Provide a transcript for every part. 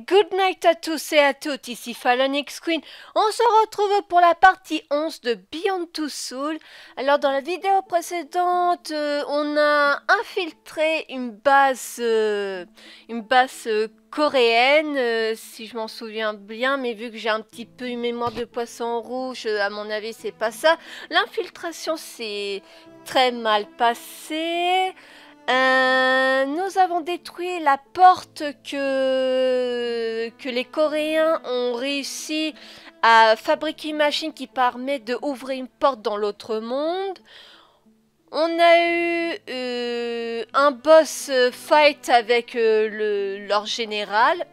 Good night à tous et à toutes, ici Fallen X Queen. On se retrouve pour la partie 11 de Beyond Two Souls. Alors dans la vidéo précédente, on a infiltré une base coréenne, si je m'en souviens bien, mais vu que j'ai un petit peu une mémoire de poisson rouge, à mon avis c'est pas ça. L'infiltration s'est très mal passée. Nous avons détruit la porte que les Coréens ont réussi à fabriquer une machine qui permet d'ouvrir une porte dans l'autre monde. On a eu un boss fight avec leur général.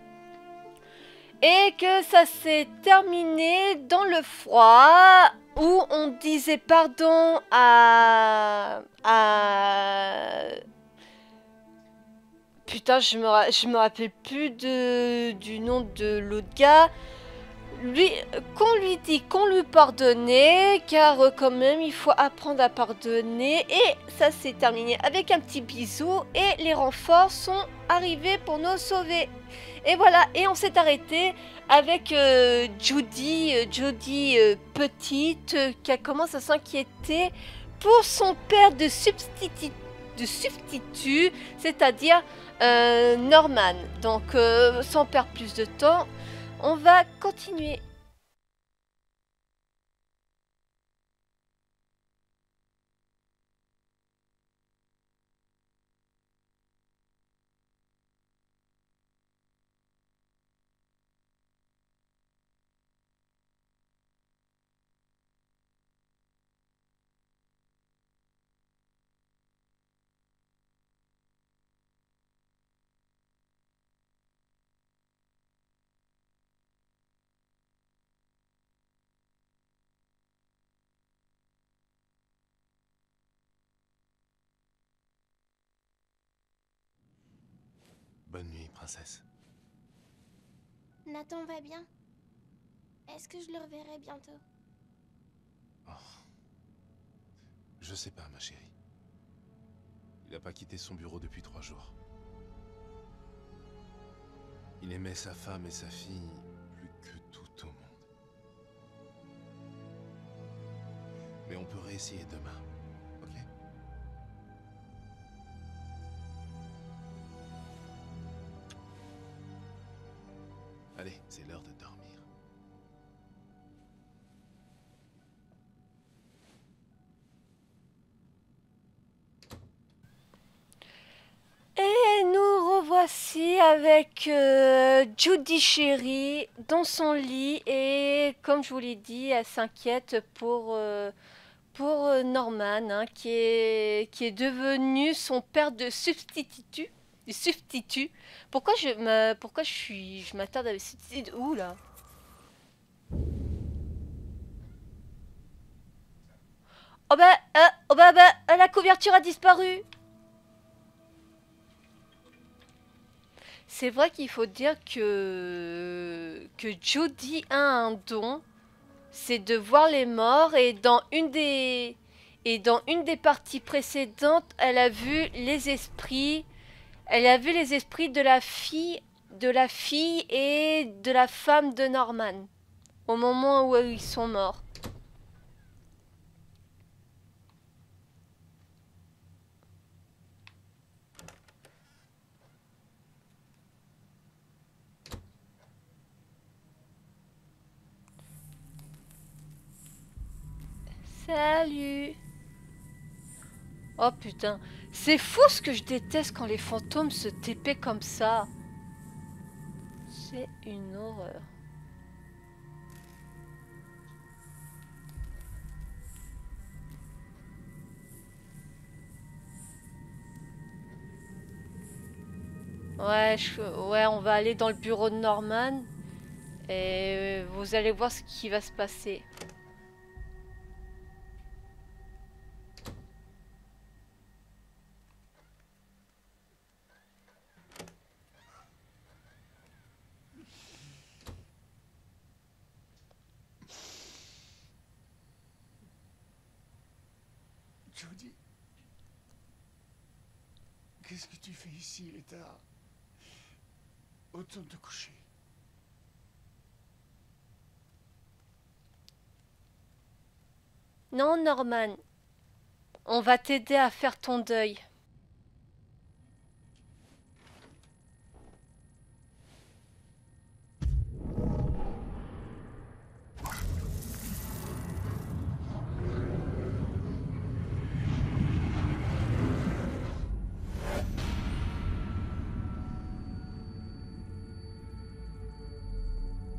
Et que ça s'est terminé dans le froid, où on disait pardon à... Putain, je me rappelle plus du nom de l'autre gars. Qu'on lui dit qu'on lui pardonnait, car quand même il faut apprendre à pardonner. Et ça s'est terminé avec un petit bisou et les renforts sont arrivés pour nous sauver. Et voilà, et on s'est arrêté avec Judy petite, qui commence à s'inquiéter pour son père de substitut, c'est-à-dire Norman. Donc sans perdre plus de temps, on va continuer. Bonne nuit, princesse. Nathan va bien? Est-ce que je le reverrai bientôt? Oh. Je sais pas, ma chérie. Il n'a pas quitté son bureau depuis 3 jours. Il aimait sa femme et sa fille plus que tout au monde. Mais on peut réessayer demain, ok? Allez, c'est l'heure de dormir. Et nous revoici avec Judy chérie dans son lit, et comme je vous l'ai dit, elle s'inquiète pour Norman, hein, qui est devenu son père de substitut. Pourquoi je m'attarde avec substitut? Ouh là. La couverture a disparu. C'est vrai qu'il faut dire que Judy a un don, c'est de voir les morts, et dans une des parties précédentes, elle a vu les esprits. Elle a vu les esprits de la fille et de la femme de Norman au moment où ils sont morts. Salut. Oh putain, c'est fou ce que je déteste quand les fantômes se TP comme ça. C'est une horreur. Ouais, ouais, on va aller dans le bureau de Norman et vous allez voir ce qui va se passer. Judy, qu'est-ce que tu fais ici? Il est tard. Autant te coucher. Non, Norman. On va t'aider à faire ton deuil.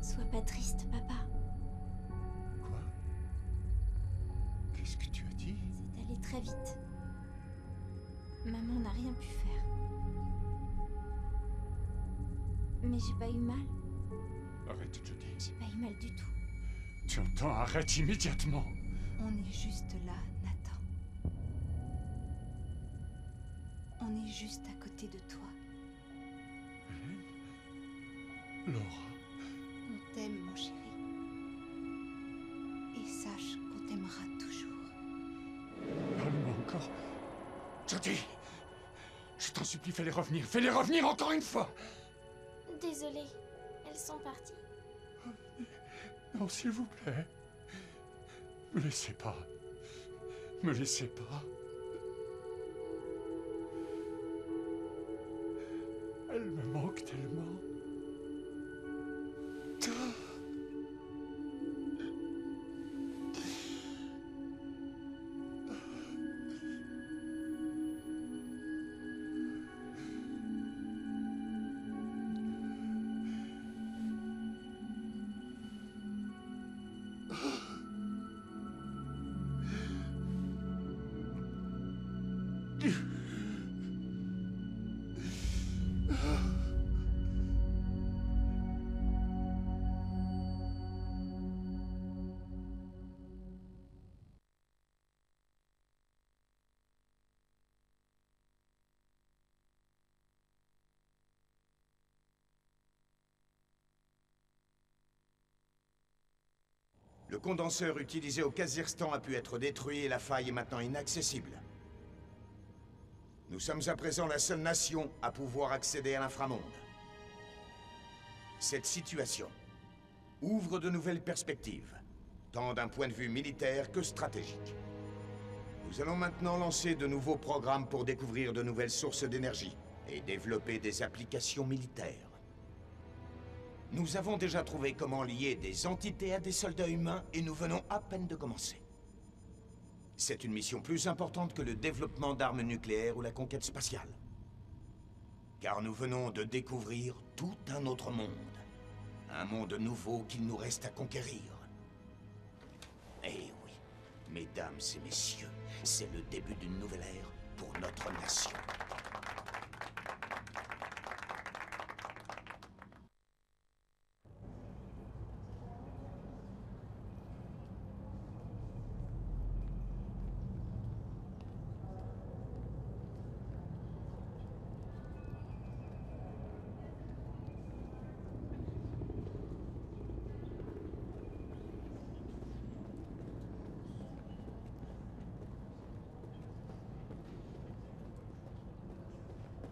Sois pas triste, papa. Quoi? Qu'est-ce que tu as dit? C'est allé très vite. Maman n'a rien pu faire. Mais j'ai pas eu mal. Arrête, Jody. J'ai pas eu mal du tout. Tu entends? Arrête immédiatement. On est juste là, Nathan. On est juste à côté de toi. Hélène? Laura? On t'aime, mon chéri. Et sache qu'on t'aimera toujours. Parle-moi encore. Jody! Je t'en supplie, fais-les revenir. Fais-les revenir encore une fois! Désolée, elles sont parties. Non, s'il vous plaît. Me laissez pas. Me laissez pas. Elle me manque tellement. Le condenseur utilisé au Kazakhstan a pu être détruit et la faille est maintenant inaccessible. Nous sommes à présent la seule nation à pouvoir accéder à l'inframonde. Cette situation ouvre de nouvelles perspectives, tant d'un point de vue militaire que stratégique. Nous allons maintenant lancer de nouveaux programmes pour découvrir de nouvelles sources d'énergie et développer des applications militaires. Nous avons déjà trouvé comment lier des entités à des soldats humains et nous venons à peine de commencer. C'est une mission plus importante que le développement d'armes nucléaires ou la conquête spatiale. Car nous venons de découvrir tout un autre monde. Un monde nouveau qu'il nous reste à conquérir. Eh oui, mesdames et messieurs, c'est le début d'une nouvelle ère pour notre nation.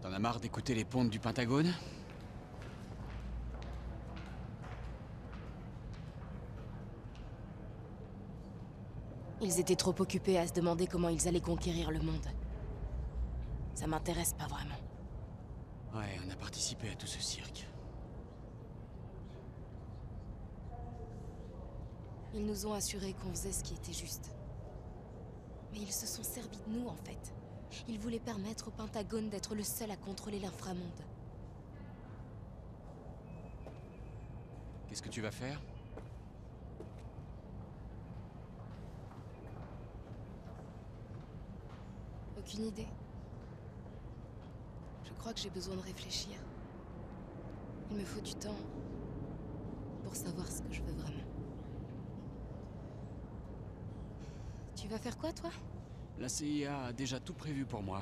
T'en as marre d'écouter les pontes du Pentagone? Ils étaient trop occupés à se demander comment ils allaient conquérir le monde. Ça m'intéresse pas vraiment. Ouais, on a participé à tout ce cirque. Ils nous ont assuré qu'on faisait ce qui était juste. Mais ils se sont servis de nous, en fait. Ils voulaient permettre au Pentagone d'être le seul à contrôler l'inframonde. Qu'est-ce que tu vas faire? Aucune idée. Je crois que j'ai besoin de réfléchir. Il me faut du temps pour savoir ce que je veux vraiment. Tu vas faire quoi, toi? La CIA a déjà tout prévu pour moi.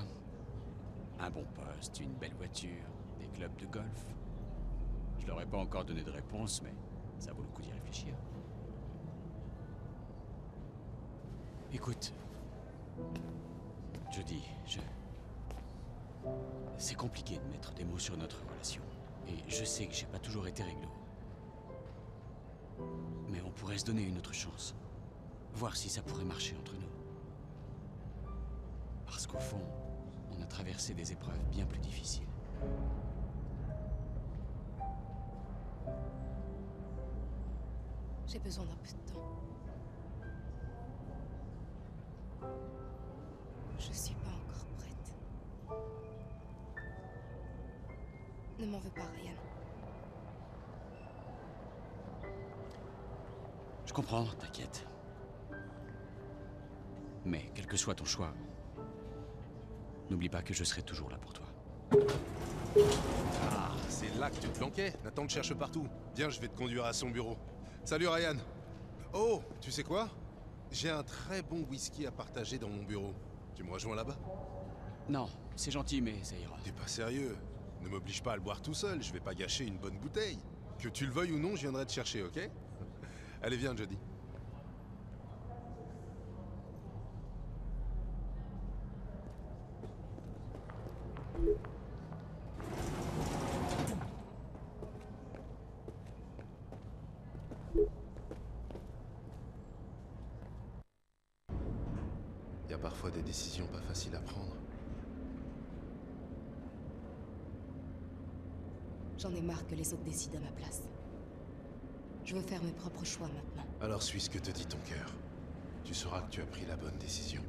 Un bon poste, une belle voiture, des clubs de golf. Je leur ai pas encore donné de réponse, mais ça vaut le coup d'y réfléchir. Écoute, Jody, c'est compliqué de mettre des mots sur notre relation. Et je sais que j'ai pas toujours été réglo. Mais on pourrait se donner une autre chance. voir si ça pourrait marcher entre nous. Parce qu'au fond, on a traversé des épreuves bien plus difficiles. J'ai besoin d'un peu de temps. Je suis pas encore prête. Ne m'en veux pas, Ryan. Je comprends, t'inquiète. Mais quel que soit ton choix, n'oublie pas que je serai toujours là pour toi. Ah, c'est là que tu te planquais. Nathan te cherche partout. Viens, je vais te conduire à son bureau. Salut Ryan. Oh, tu sais quoi? J'ai un très bon whisky à partager dans mon bureau. Tu me rejoins là-bas? Non, c'est gentil, mais ça ira. T'es pas sérieux? Ne m'oblige pas à le boire tout seul, je vais pas gâcher une bonne bouteille. Que tu le veuilles ou non, je viendrai te chercher, ok? Allez, viens, Jody. Il y a parfois des décisions pas faciles à prendre. J'en ai marre que les autres décident à ma place. Je veux faire mes propres choix maintenant. Alors suis ce que te dit ton cœur. Tu sauras que tu as pris la bonne décision.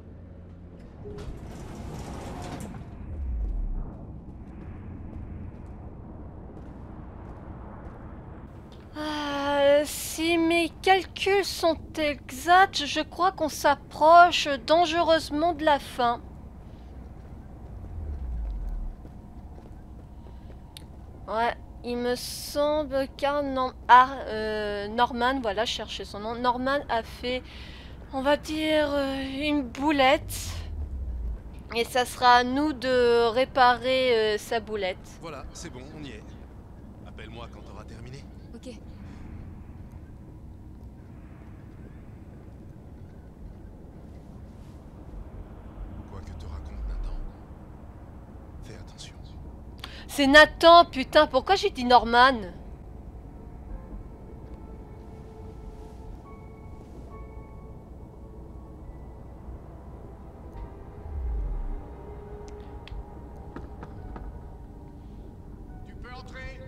Si mes calculs sont exacts, je crois qu'on s'approche dangereusement de la fin. Ouais, il me semble qu'un Norman, voilà, je cherchais son nom. Norman a fait, on va dire, une boulette. Et ça sera à nous de réparer sa boulette. Voilà, c'est bon, on y est. Appelle-moi quand t'auras terminé. Ok. Quoi que te raconte Nathan, fais attention. C'est Nathan, putain, pourquoi j'ai dit Norman? Tu peux entrer.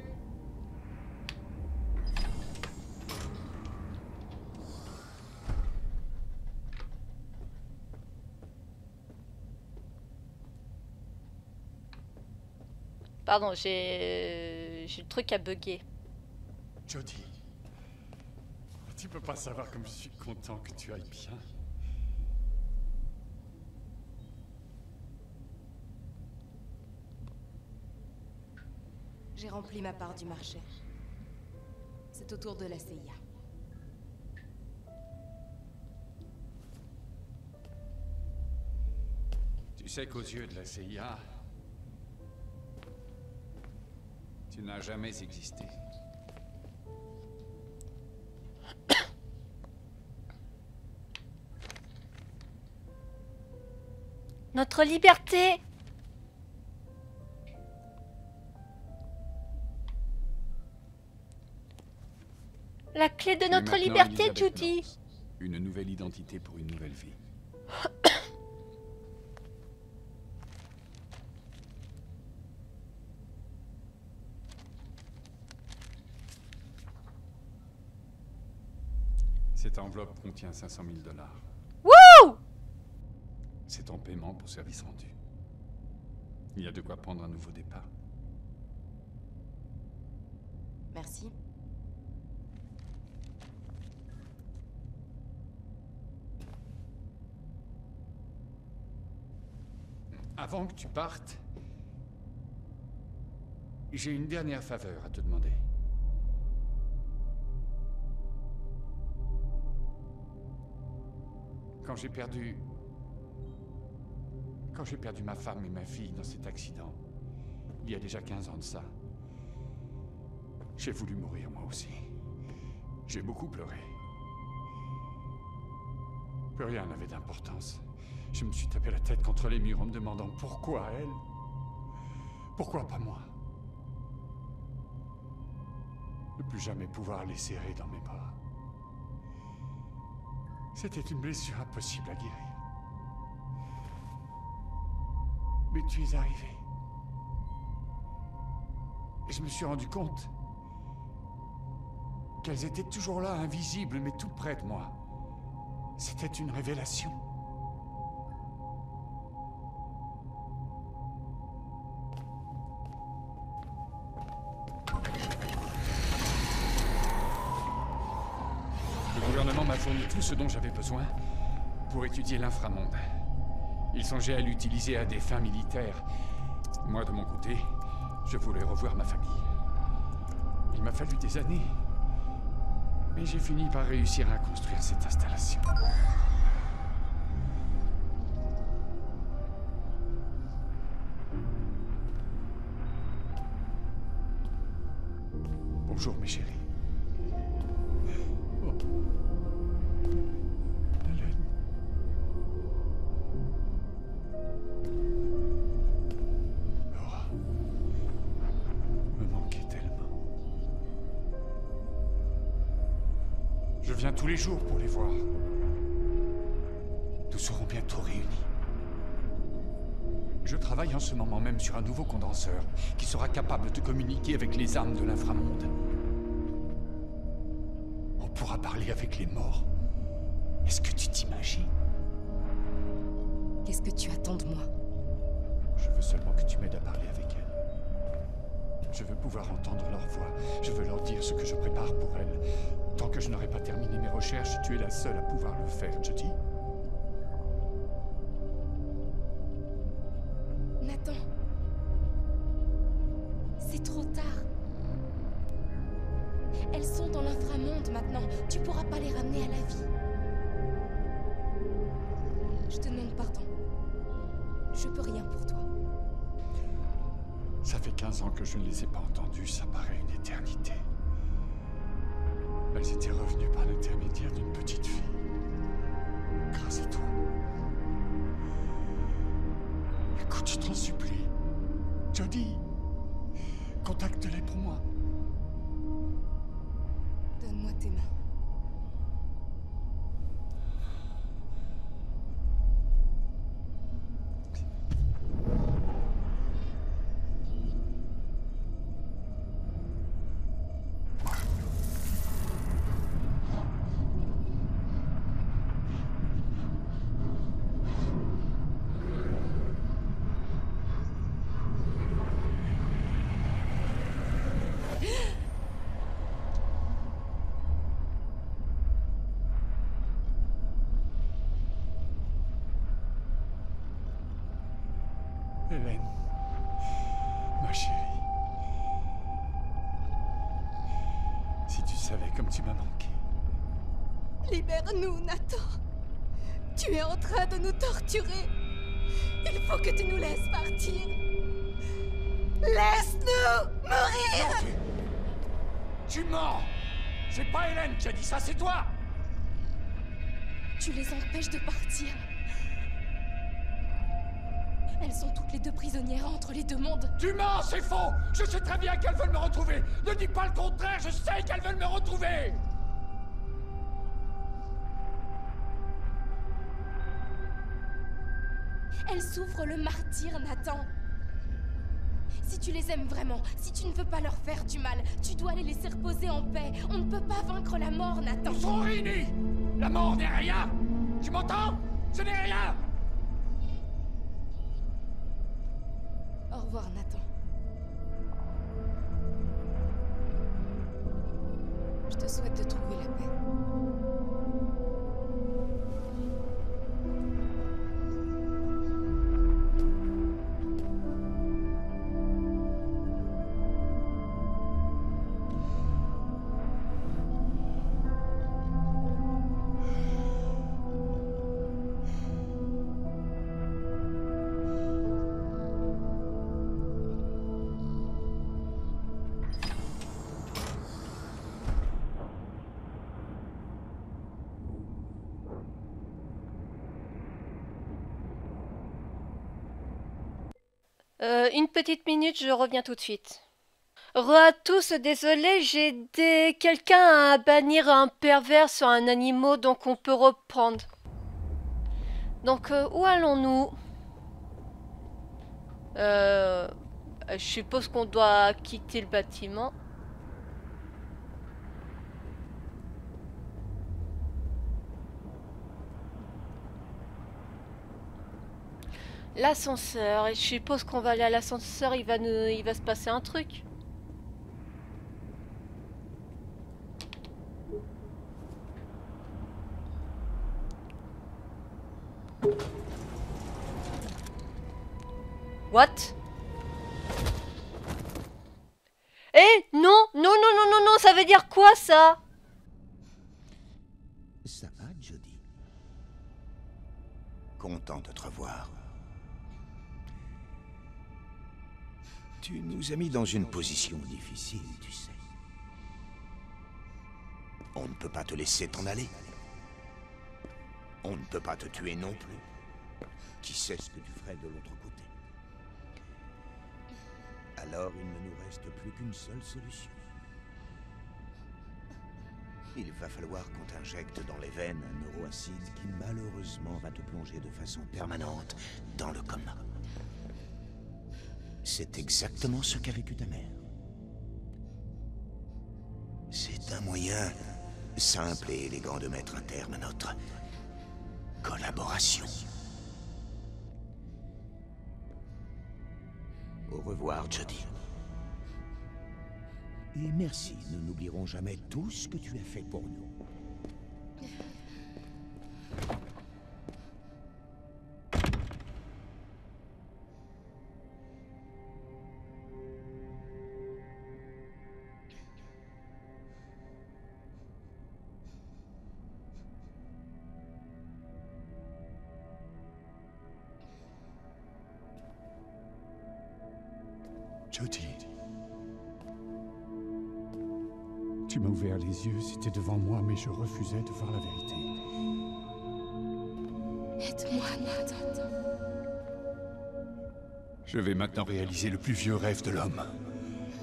Pardon, j'ai le truc à bugger. Jody. Tu peux pas savoir comme je suis content que tu ailles bien. J'ai rempli ma part du marché. C'est au tour de la CIA. Tu sais qu'aux yeux de la CIA, tu n'as jamais existé. Notre liberté! La clé de notre Et maintenant, liberté, Elizabeth Judy! North. Une nouvelle identité pour une nouvelle vie. Cette enveloppe contient 500 000 $. Wouh! C'est ton paiement pour service rendu. Il y a de quoi prendre un nouveau départ. Merci. Avant que tu partes, j'ai une dernière faveur à te demander. Quand j'ai perdu ma femme et ma fille dans cet accident, il y a déjà 15 ans de ça, j'ai voulu mourir moi aussi. J'ai beaucoup pleuré. Plus rien n'avait d'importance. Je me suis tapé la tête contre les murs en me demandant pourquoi elle? Pourquoi pas moi? Ne plus jamais pouvoir les serrer dans mes bras. C'était une blessure impossible à guérir. Mais tu es arrivé. Et je me suis rendu compte qu'elles étaient toujours là, invisibles, mais tout près de moi. C'était une révélation. Le gouvernement m'a fourni tout ce dont j'avais besoin pour étudier l'inframonde. Ils songeaient à l'utiliser à des fins militaires. Moi, de mon côté, je voulais revoir ma famille. Il m'a fallu des années. Mais j'ai fini par réussir à construire cette installation. Bonjour, mes chéris. Oh. Hélène. Laura. Me manquait tellement. Je viens tous les jours pour les voir. Nous serons bientôt réunis. Je travaille en ce moment même sur un nouveau condenseur qui sera capable de communiquer avec les armes de l'inframonde. On pourra parler avec les morts. Est-ce que tu t'imagines? Qu'est-ce que tu attends de moi? Je veux seulement que tu m'aides à parler avec elles. Je veux pouvoir entendre leur voix. Je veux leur dire ce que je prépare pour elles. Tant que je n'aurai pas terminé mes recherches, tu es la seule à pouvoir le faire, Jodie. Nathan. C'est trop tard. Elles sont dans l'inframonde maintenant. Tu pourras pas les ramener à la vie. Je te demande pardon. Je peux rien pour toi. Ça fait 15 ans que je ne les ai pas entendues, ça paraît une éternité. Elles étaient revenues par l'intermédiaire d'une petite fille. Grâce à toi. Écoute, je t'en supplie. Jodie, contacte-les pour moi. Donne-moi tes mains. Hélène, ma chérie. Si tu savais comme tu m'as manqué. Libère-nous, Nathan. Tu es en train de nous torturer. Il faut que tu nous laisses partir. Laisse-nous mourir! Non, tu mens! C'est pas Hélène qui a dit ça, c'est toi! Tu les empêches de partir. Elles sont toutes les deux prisonnières entre les deux mondes. Tu mens, c'est faux! Je sais très bien qu'elles veulent me retrouver! Ne dis pas le contraire, je sais qu'elles veulent me retrouver! Elles souffrent le martyre, Nathan. Si tu les aimes vraiment, si tu ne veux pas leur faire du mal, tu dois les laisser reposer en paix. On ne peut pas vaincre la mort, Nathan. Ils sont réunis! La mort n'est rien! Tu m'entends? Ce n'est rien! Au revoir, Nathan. Je te souhaite de trouver la paix. Une petite minute, je reviens tout de suite. Re à tous, désolé, j'ai aidé quelqu'un à bannir un pervers sur un animal, donc on peut reprendre. Donc, où allons-nous? Je suppose qu'on doit quitter le bâtiment. L'ascenseur, et je suppose qu'on va aller à l'ascenseur, il va se passer un truc. What? Eh, non, non, non, non, non, non, ça veut dire quoi ça? Ça va, Jodie? Content de te revoir. Tu nous as mis dans une position difficile, tu sais. On ne peut pas te laisser t'en aller. On ne peut pas te tuer non plus. Qui sait ce que tu ferais de l'autre côté? Alors il ne nous reste plus qu'une seule solution. Il va falloir qu'on t'injecte dans les veines un neuroacide qui malheureusement va te plonger de façon permanente dans le coma. C'est exactement ce qu'a vécu ta mère. C'est un moyen simple et élégant de mettre un terme à notre collaboration. Au revoir, Jodie. Et merci, nous n'oublierons jamais tout ce que tu as fait pour nous. Jodie. Tu m'as ouvert les yeux, c'était devant moi, mais je refusais de voir la vérité. Aide-moi, Nathan. Je vais maintenant réaliser le plus vieux rêve de l'homme.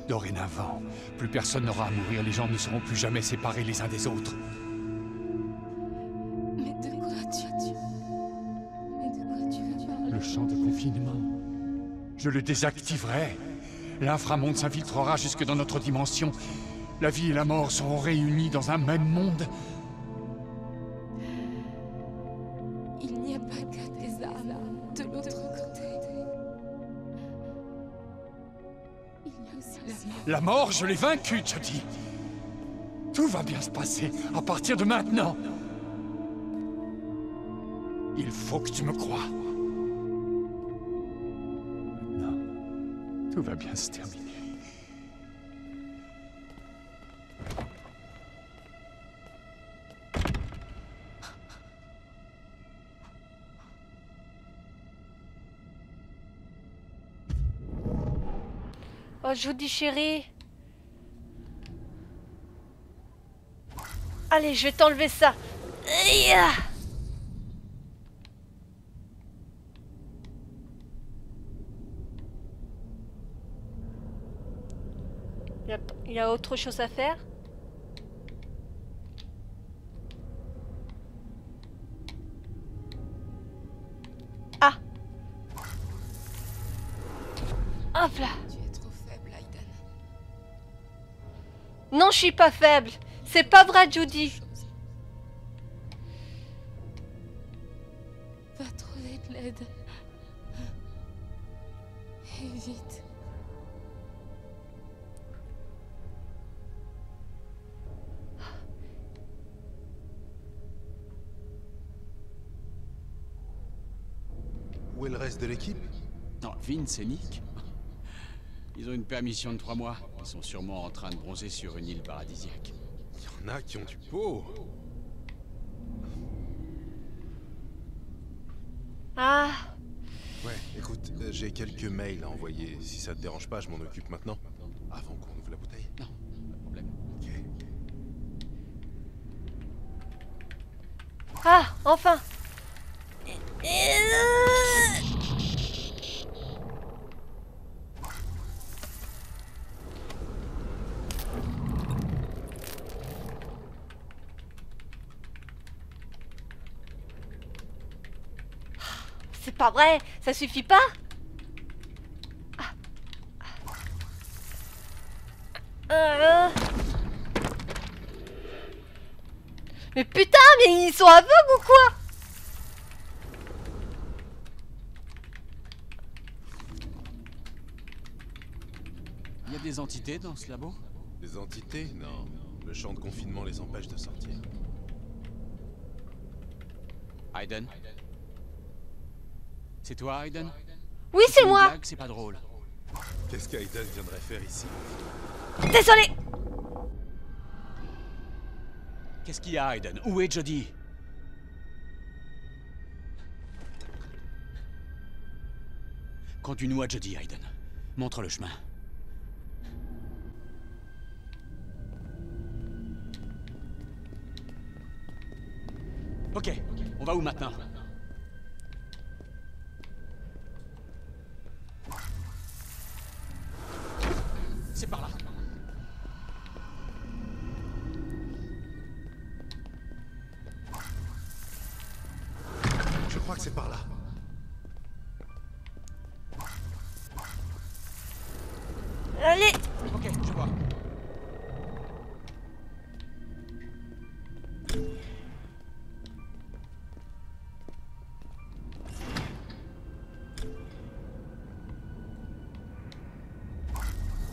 Dorénavant, plus personne n'aura à mourir, les gens ne seront plus jamais séparés les uns des autres. Mais de quoi tu veux parler? Le champ de confinement. Je le désactiverai. L'inframonde s'infiltrera jusque dans notre dimension. La vie et la mort seront réunies dans un même monde. Il n'y a pas que des âmes de l'autre côté. Il y a aussi la mort. La mort, je l'ai vaincue, Jodie. Tout va bien se passer à partir de maintenant. Il faut que tu me crois. Maintenant, tout va bien se terminer. Oh, je vous dis chérie. Allez, je vais t'enlever ça. Aïe. Il y a autre chose à faire? Ah. Hop là. Non, je suis pas faible. C'est pas vrai, Judy. Va trouver de l'aide. Et vite. Où est le reste de l'équipe? Non, Vince et Nick. Ils ont une permission de 3 mois. Ils sont sûrement en train de bronzer sur une île paradisiaque. Il y en a qui ont du pot. Ah. Ouais, écoute, j'ai quelques mails à envoyer. Si ça te dérange pas, je m'en occupe maintenant. Avant qu'on ouvre la bouteille. Non, pas de problème. Ok. Ah, enfin. c'est pas vrai. Ça suffit pas? Mais putain, mais ils sont aveugles ou quoi? Il y a des entités dans ce labo? Des entités? Non. Le champ de confinement les empêche de sortir. Aiden? C'est toi, Aiden? Oui, c'est une moi. blague, c'est pas drôle. Qu'est-ce qu'Aiden viendrait faire ici? Désolé. Qu'est-ce qu'il y a, Aiden? Où est Jodie? Conduis-nous à Jodie, Aiden. Montre le chemin. Ok, on va où maintenant? C'est par là. Je crois que c'est par là. Allez. Ok, je vois.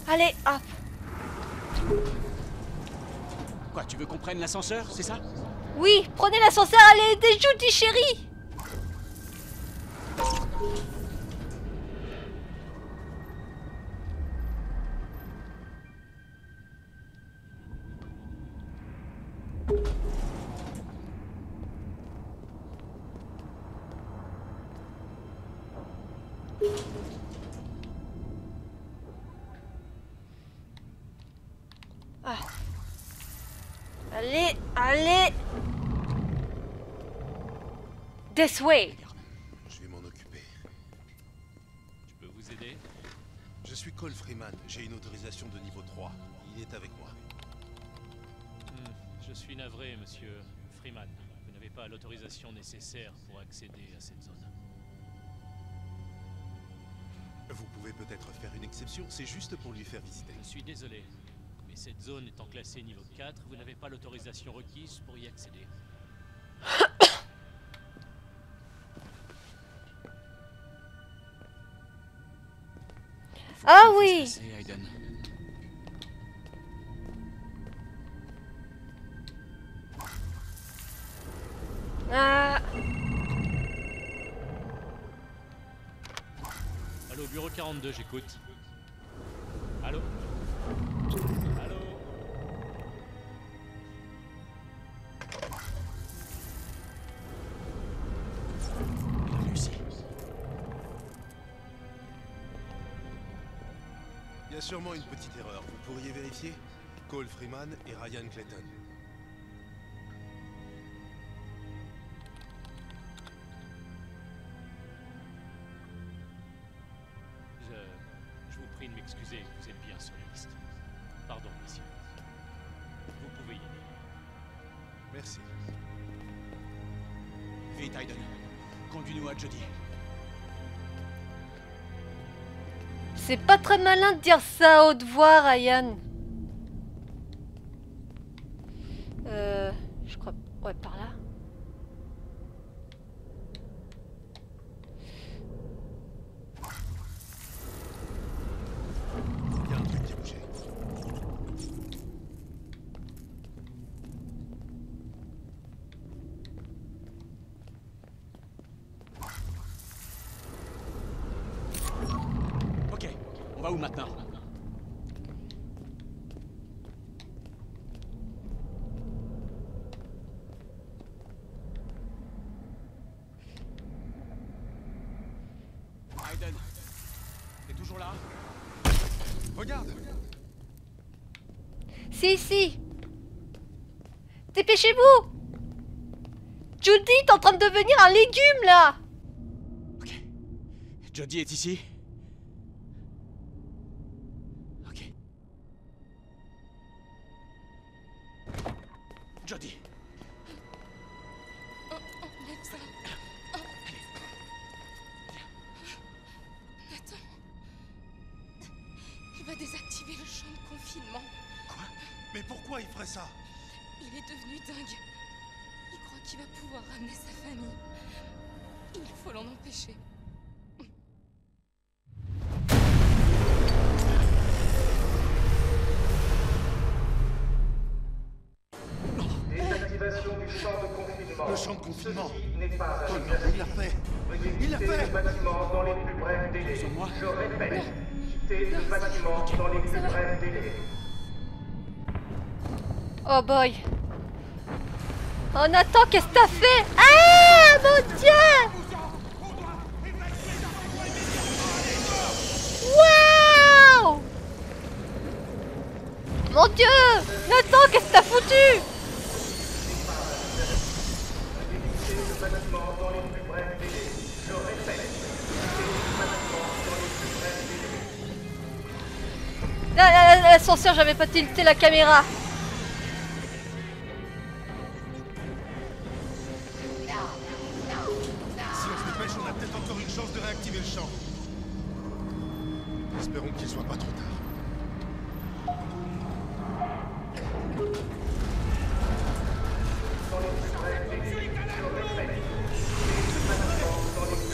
Allez, hop. Quoi, tu veux qu'on prenne l'ascenseur, c'est ça? Oui, prenez l'ascenseur, allez, des Jodie chérie. Ah. Allez, allez. This way. Je vais m'en occuper. Je peux vous aider? Je suis Cole Freeman. J'ai une autorisation de niveau 3. Il est avec moi. Je suis navré, monsieur Freeman. Vous n'avez pas l'autorisation nécessaire pour accéder à cette zone. Vous pouvez peut-être faire une exception. C'est juste pour lui faire visiter. Je suis désolé, mais cette zone étant classée niveau 4, vous n'avez pas l'autorisation requise pour y accéder. Ah oui. C'est Aiden. Ah. Allô, bureau 42, j'écoute. Allô? Allô? Il a réussi. Il y a sûrement une petite erreur. Vous pourriez vérifier? Cole Freeman et Ryan Clayton. Je vous prie de m'excuser, vous êtes bien sur la liste. Pardon, messieurs. Vous pouvez y aller. Merci. Vite, Aiden. Conduis-nous à Jodie. C'est pas très malin de dire ça à haute voix, Ryan. Je crois... Ouais, par là. Il y a un truc qui a bougé. Ok, on va où maintenant? Aiden, t'es toujours là? Regarde! Si. Dépêchez-vous. Jodie est en train de devenir un légume, là. Ok. Jodie est ici? Ok. Jodie. Enlève ça. réactiver le champ de confinement. Quoi? Mais pourquoi il ferait ça? Il est devenu dingue. Il croit qu'il va pouvoir ramener sa famille. Il faut l'en empêcher. Désactivation du champ de confinement. Le champ de confinement. Ceci n'est pas un Oh non, exercice. il l'a fait. Veuillez Il l'a quitter fait. le bâtiment dans les plus brefs délais. Sur moi. Je répète, quittez le bâtiment dans les plus brefs délais. Oh boy. Oh Nathan, qu'est-ce que t'as fait? Ah mon Dieu! Waouh! Mon Dieu! Nathan, qu'est-ce que t'as foutu? L'ascenseur, j'avais pas tilté la caméra. Si on se dépêche, on a peut-être encore une chance de réactiver le champ. Espérons qu'il soit pas trop tard.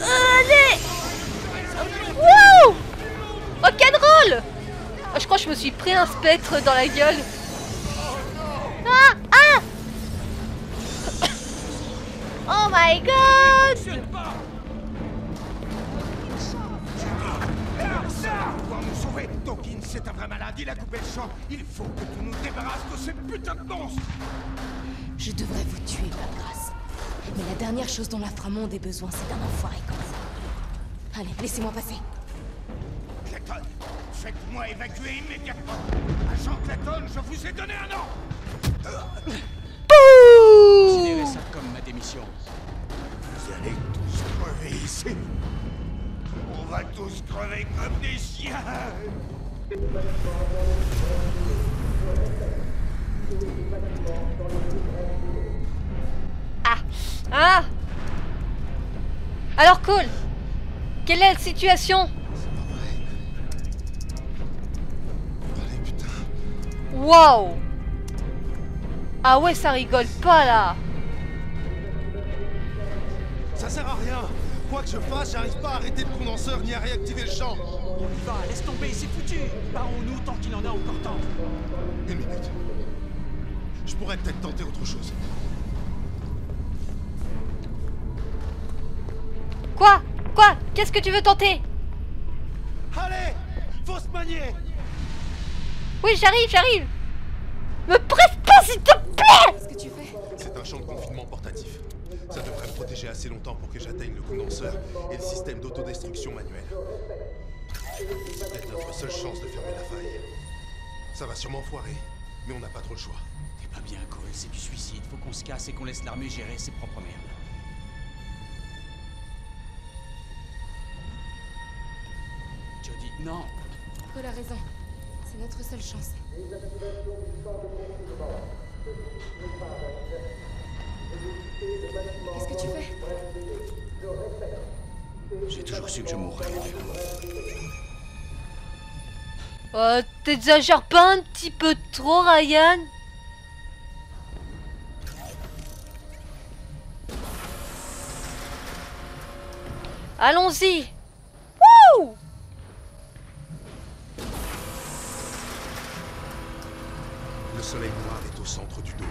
Allez! Wouh! Rock'n'roll! Je crois que je me suis pris un spectre dans la gueule. Ah! Ah! Oh my god! Pour nous sauver, Dawkins, c'est un vrai malade, il a coupé le champ. Il faut que tu nous débarrasses de ces putains de monstres. Je devrais vous tuer, par grâce. Mais la dernière chose dont l'inframonde ait besoin, c'est d'un enfoiré comme ça. Allez, laissez-moi passer. Clayton, faites-moi évacuer immédiatement. Agent Clayton, je vous ai donné un an. Considérez ça comme ma démission. Vous allez tous crever ici. On va tous crever comme des chiens. Ah! Ah! Alors cool! Quelle est la situation? Allez, putain. Waouh! Ah ouais, ça rigole pas là! Ça sert à rien. Quoi que je fasse, j'arrive pas à arrêter le condenseur ni à réactiver le champ. On y va, laisse tomber, c'est foutu. Barrons-nous tant qu'il en a encore temps. Une minute. Je pourrais peut-être tenter autre chose. Quoi? Quoi? Qu'est-ce que tu veux tenter? Allez! Faut se manier! Oui, j'arrive! Me presse pas, s'il te plaît! Qu'est-ce que tu fais? C'est un champ de confinement portatif. Ça devrait me protéger assez longtemps pour que j'atteigne le condenseur et le système d'autodestruction manuel. C'est peut-être notre seule chance de fermer la faille. Ça va sûrement foirer, mais on n'a pas trop le choix. T'es pas bien, Cole, c'est du suicide. Faut qu'on se casse et qu'on laisse l'armée gérer ses propres merdes. Jody, non! Cole a raison. C'est notre seule chance. Qu'est-ce que tu fais? J'ai toujours su que je mourrais. Oh, t'exagères pas un petit peu trop, Ryan? Allons-y! Wouh! Le soleil noir est au centre du dôme.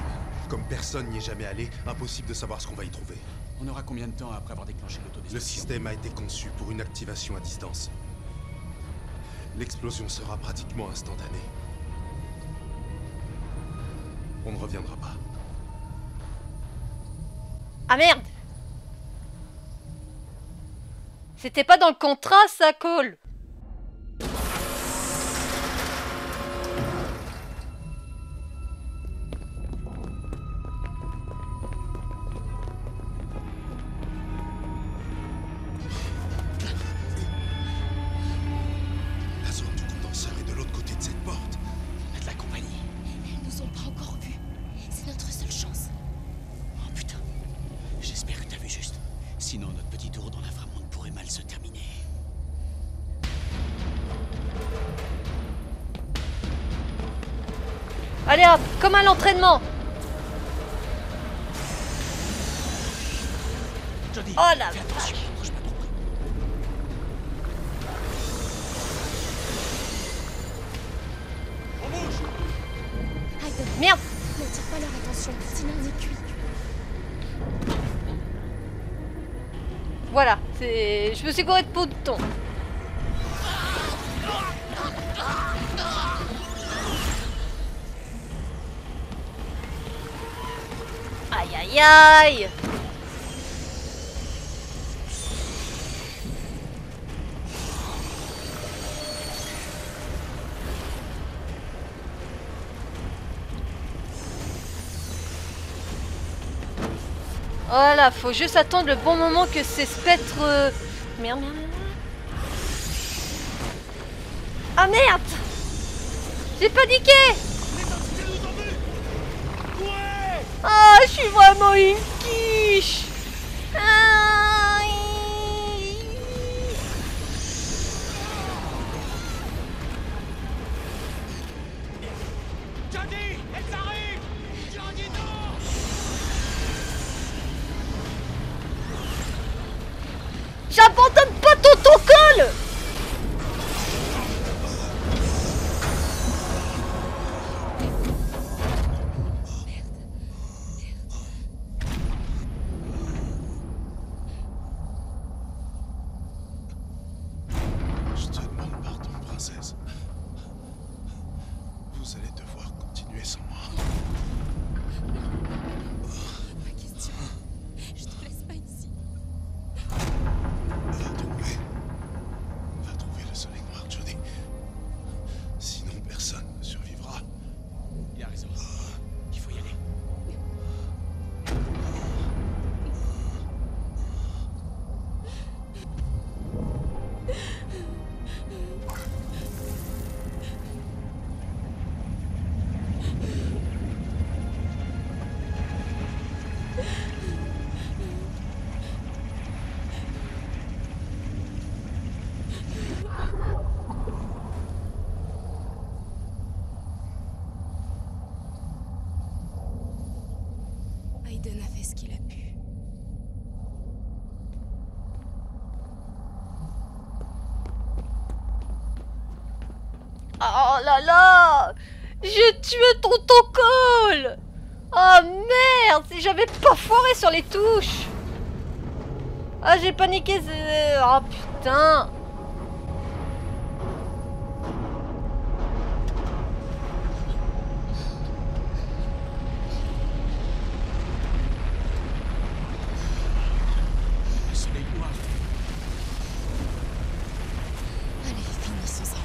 Comme personne n'y est jamais allé, impossible de savoir ce qu'on va y trouver. On aura combien de temps après avoir déclenché Le l'autodestruction? système a été conçu pour une activation à distance. L'explosion sera pratiquement instantanée. On ne reviendra pas. Ah merde! C'était pas dans le contrat, ça, Cole! La zone du condenseur est de l'autre côté de cette porte. On a de la compagnie. Ils nous ont pas encore vus. C'est notre seule chance. Oh putain. J'espère que t'as vu juste. Sinon, notre petit tour dans l'inframonde pourrait mal se terminer. Allez hop, comme à l'entraînement. Jodie, Oh la fais attention, bouge pas trop près. On bouge. Aiden, Merde. n'attire pas leur attention, sinon on est cuit. Voilà, c'est... Je me suis gouré de peau de thon. Aïe aïe aïe. Voilà, faut juste attendre le bon moment que ces spectres... Merde, merde, merde. Ah merde! J'ai paniqué! Ah, je suis vraiment une quiche! Ah, Jodie, elles arrivent. Jodie, non. J'abandonne pas ton col! Je te demande pardon, princesse. Vous allez devoir continuer sans moi. Ma question, je te laisse pas ici. Va trouver le soleil noir, Jodie. Sinon, personne ne survivra. Il a raison. Il faut y aller. Aiden a fait ce qu'il a pu. Oh là là! J'ai tué ton col! Oh merde! Si j'avais pas foiré sur les touches! Ah, j'ai paniqué! Oh putain! Le soleil noir. Allez, finissons ça.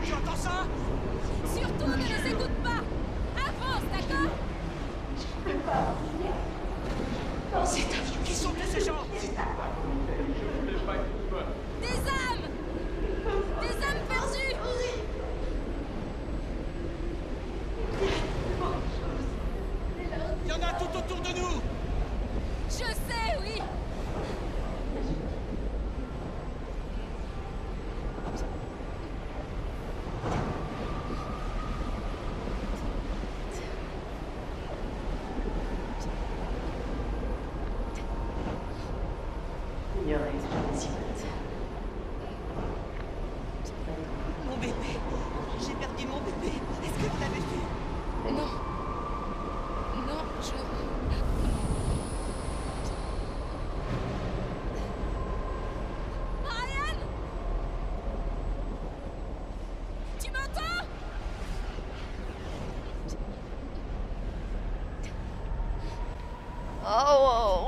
Tu entends ça? Surtout ne les écoute pas. Avance, d'accord? Qui sont tous ces gens? Des âmes! Des âmes perdues! Il y en a tout autour de nous. Je sais, oui!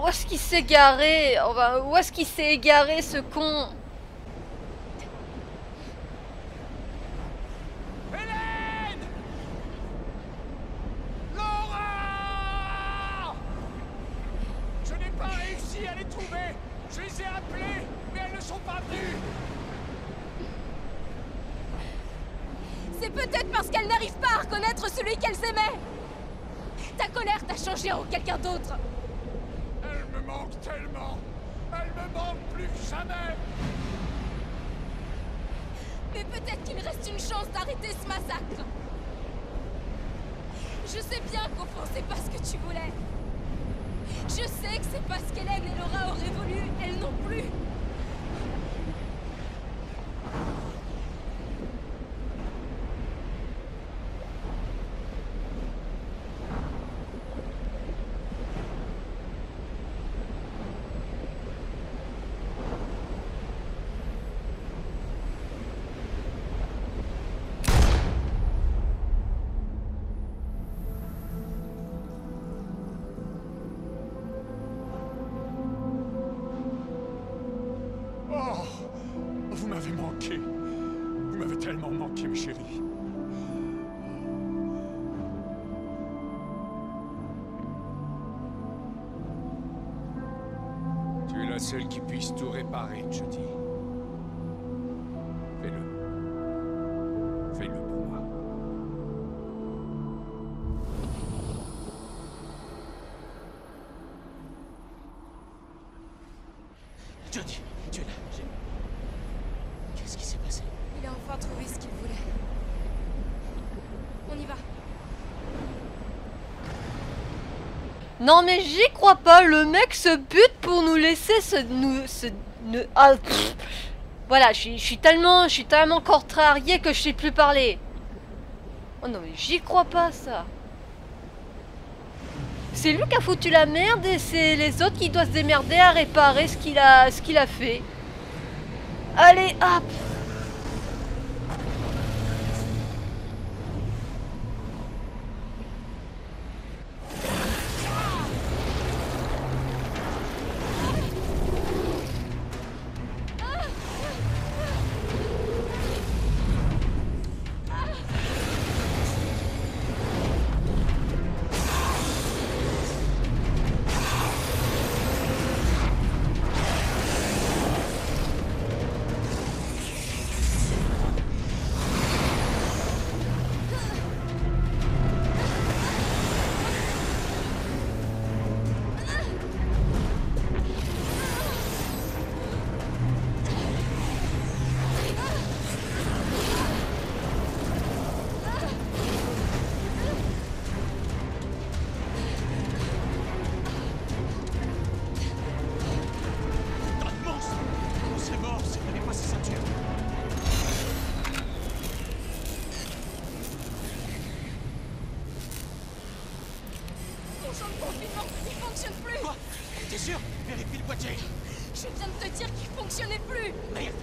Où est-ce qu'il s'est garé? Enfin, où est-ce qu'il s'est égaré, ce con? Hélène! Laura! Je n'ai pas réussi à les trouver. Je les ai appelées, mais elles ne sont pas venues. C'est peut-être parce qu'elles n'arrivent pas à reconnaître celui qu'elles aimaient. Ta colère t'a changé en quelqu'un d'autre. Elle me manque tellement. Elle me manque plus que jamais. Mais peut-être qu'il reste une chance d'arrêter ce massacre. Je sais bien qu'au fond, c'est pas ce que tu voulais. Je sais que c'est pas ce qu'Hélène et Laura auraient voulu, elles non plus. Oh, vous m'avez manqué. Vous m'avez tellement manqué, ma chérie. Tu es la seule qui puisse tout réparer, je dis. Fais-le. Fais-le pour moi. Jodie, tu es là. Qu'est-ce qui s'est passé? Il a enfin trouvé ce qu'il voulait. On y va. Non mais j'y crois pas, le mec se bute pour nous laisser voilà, je suis tellement contrarié que je sais plus parler. Oh non mais j'y crois pas ça. C'est lui qui a foutu la merde et c'est les autres qui doivent se démerder à réparer ce qu'il a fait. Allez, hop. T'es sûr? Vérifie le boîtier. Je viens de te dire qu'il fonctionnait plus. Merde.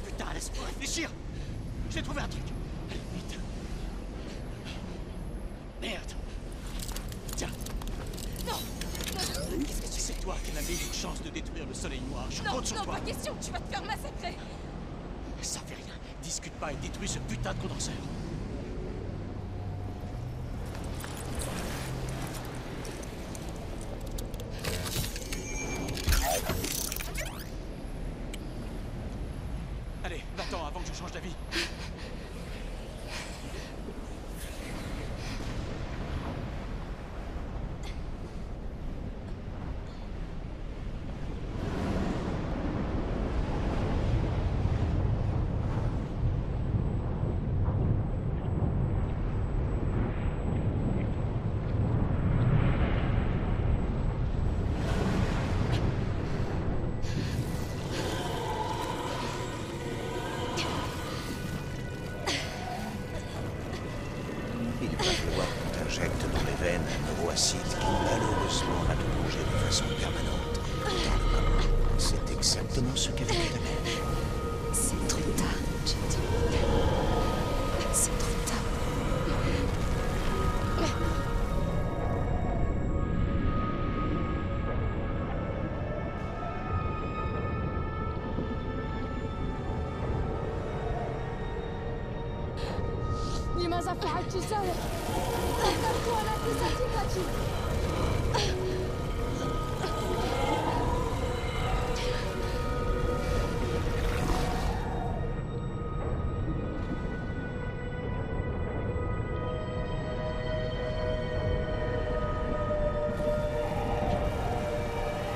Putain, laisse-moi réfléchir. J'ai trouvé un truc. Allez, vite. Merde. Tiens. Non. Qu'est-ce que tu sais, toi, qui a mis une chance de détruire le soleil noir? Je compte sur toi. Non, pas question. Tu vas te faire massacrer. Ça fait rien. Discute pas et détruis ce putain de condenseur. Allez, va-t'en avant que je change d'avis. Il va falloir qu'on t'injecte dans les veines un neuroacide qui malheureusement va te plonger de façon permanente dans le coma. C'est exactement ce qu'a fait ta mère. C'est trop tard, Jodie. C'est trop tard. ماذا فعلت سارة؟ فكرت أنا في صديقتي.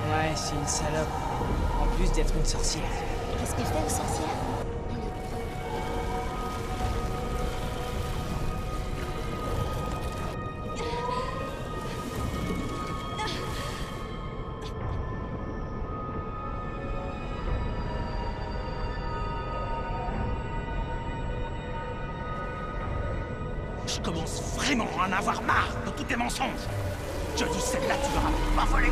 Ouais, c'est une salope. En plus d'être une sorcière. Qu'est-ce qu'elle fait aux sorcières? Je commence vraiment à en avoir marre de tous tes mensonges. Je dis celle-là, tu l'auras pas volée.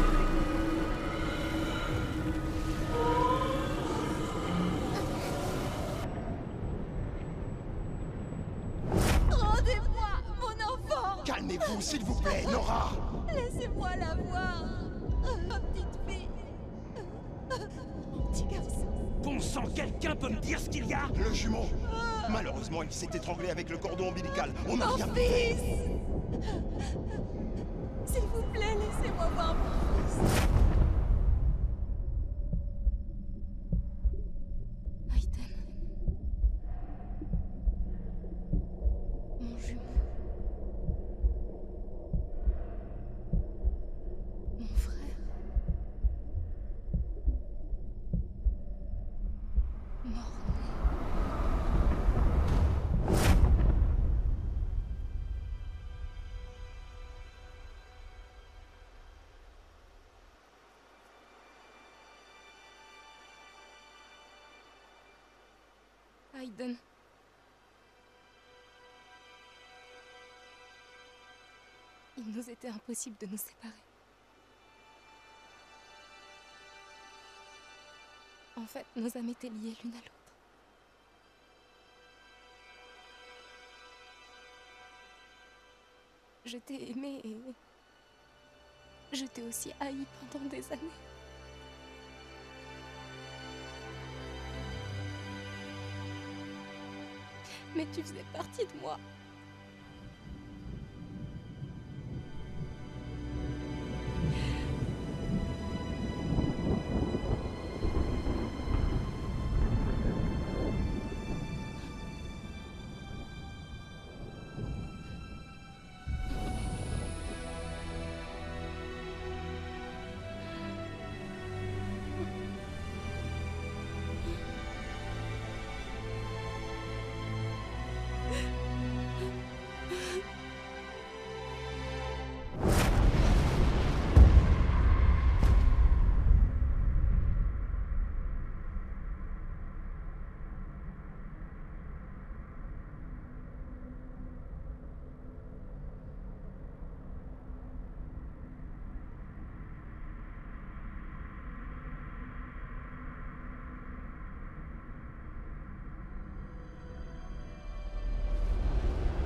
Rendez-moi mon enfant! Calmez-vous, s'il vous plaît, Nora. Laissez-moi la voir! Ma petite fille! Mon petit garçon! Bon sang, quelqu'un peut me dire ce qu'il y a? Le jumeau. Malheureusement, il s'est étranglé avec le cordon ombilical. On n'a rien pu faire. S'il vous plaît, laissez-moi voir mon fils. Aiden. Mon jumeau. Mon frère. Mort. Aiden. Il nous était impossible de nous séparer. En fait, nos âmes étaient liées l'une à l'autre. Je t'ai aimé et je t'ai aussi haï pendant des années. Mais tu faisais partie de moi.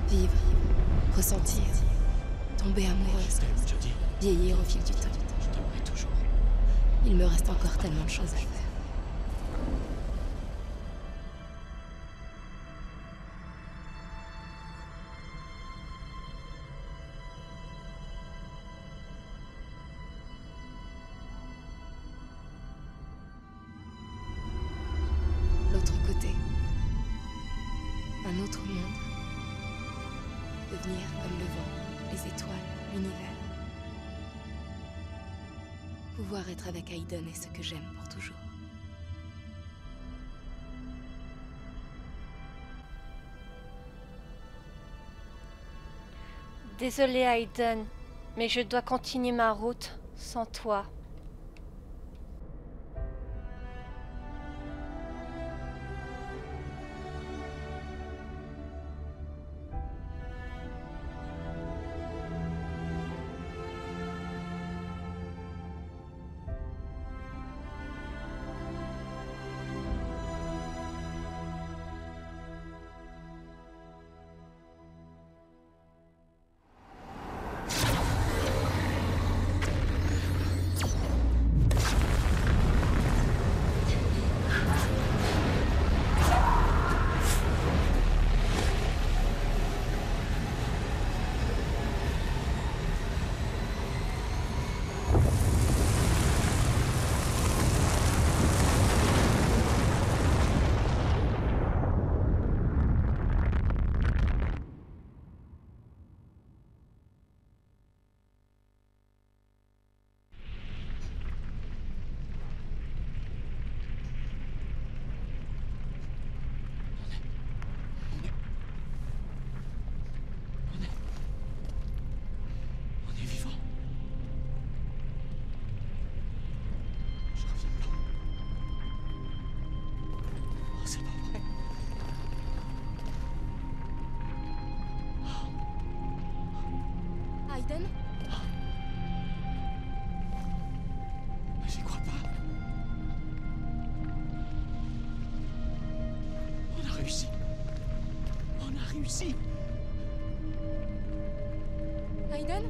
Vivre, ressentir, tomber amoureuse, vieillir au fil du temps. Je t'aimerai toujours. Il me reste encore tellement de choses à faire. L'autre côté. Un autre monde. Devenir comme le vent, les étoiles, l'univers. Pouvoir être avec Aiden est ce que j'aime pour toujours. Désolée Aiden, mais je dois continuer ma route sans toi. Aiden? J'y crois pas. On a réussi. On a réussi. Aiden?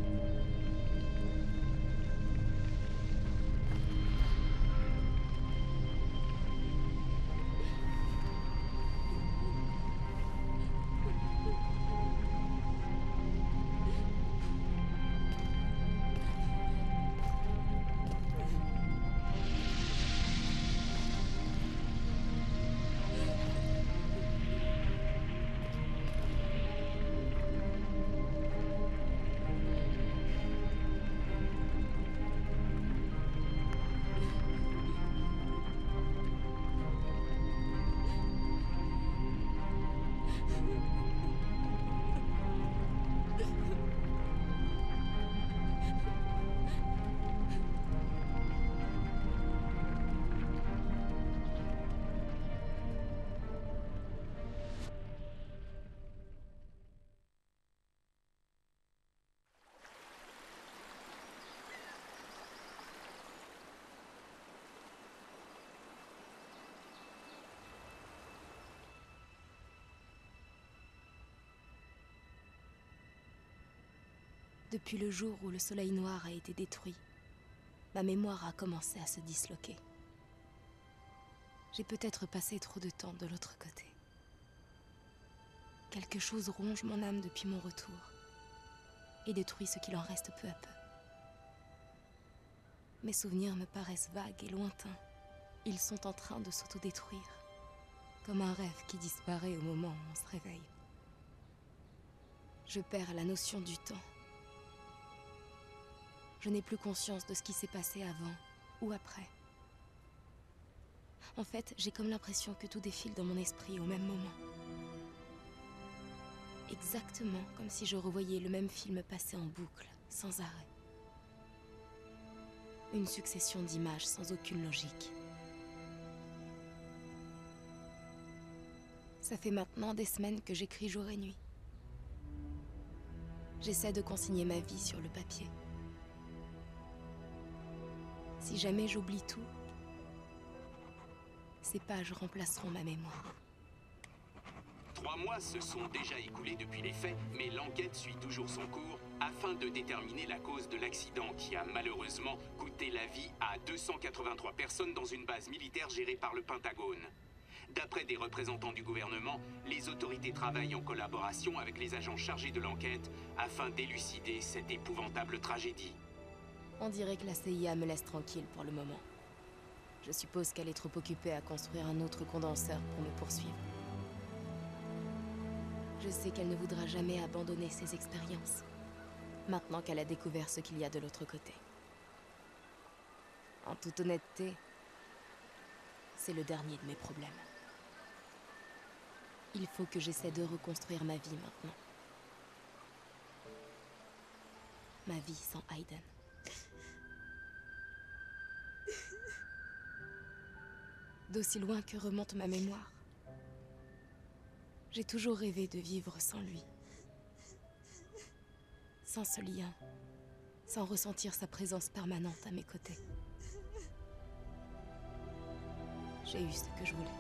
Depuis le jour où le soleil noir a été détruit, ma mémoire a commencé à se disloquer. J'ai peut-être passé trop de temps de l'autre côté. Quelque chose ronge mon âme depuis mon retour et détruit ce qu'il en reste peu à peu. Mes souvenirs me paraissent vagues et lointains. Ils sont en train de s'autodétruire, comme un rêve qui disparaît au moment où on se réveille. Je perds la notion du temps. Je n'ai plus conscience de ce qui s'est passé avant ou après. En fait, j'ai comme l'impression que tout défile dans mon esprit au même moment. Exactement comme si je revoyais le même film passer en boucle, sans arrêt. Une succession d'images sans aucune logique. Ça fait maintenant des semaines que j'écris jour et nuit. J'essaie de consigner ma vie sur le papier. Si jamais j'oublie tout, ces pages remplaceront ma mémoire. 3 mois se sont déjà écoulés depuis les faits, mais l'enquête suit toujours son cours afin de déterminer la cause de l'accident qui a malheureusement coûté la vie à 283 personnes dans une base militaire gérée par le Pentagone. D'après des représentants du gouvernement, les autorités travaillent en collaboration avec les agents chargés de l'enquête afin d'élucider cette épouvantable tragédie. On dirait que la CIA me laisse tranquille pour le moment. Je suppose qu'elle est trop occupée à construire un autre condenseur pour me poursuivre. Je sais qu'elle ne voudra jamais abandonner ses expériences, maintenant qu'elle a découvert ce qu'il y a de l'autre côté. En toute honnêteté, c'est le dernier de mes problèmes. Il faut que j'essaie de reconstruire ma vie maintenant. Ma vie sans Aiden. D'aussi loin que remonte ma mémoire, j'ai toujours rêvé de vivre sans lui. Sans ce lien, sans ressentir sa présence permanente à mes côtés. J'ai eu ce que je voulais.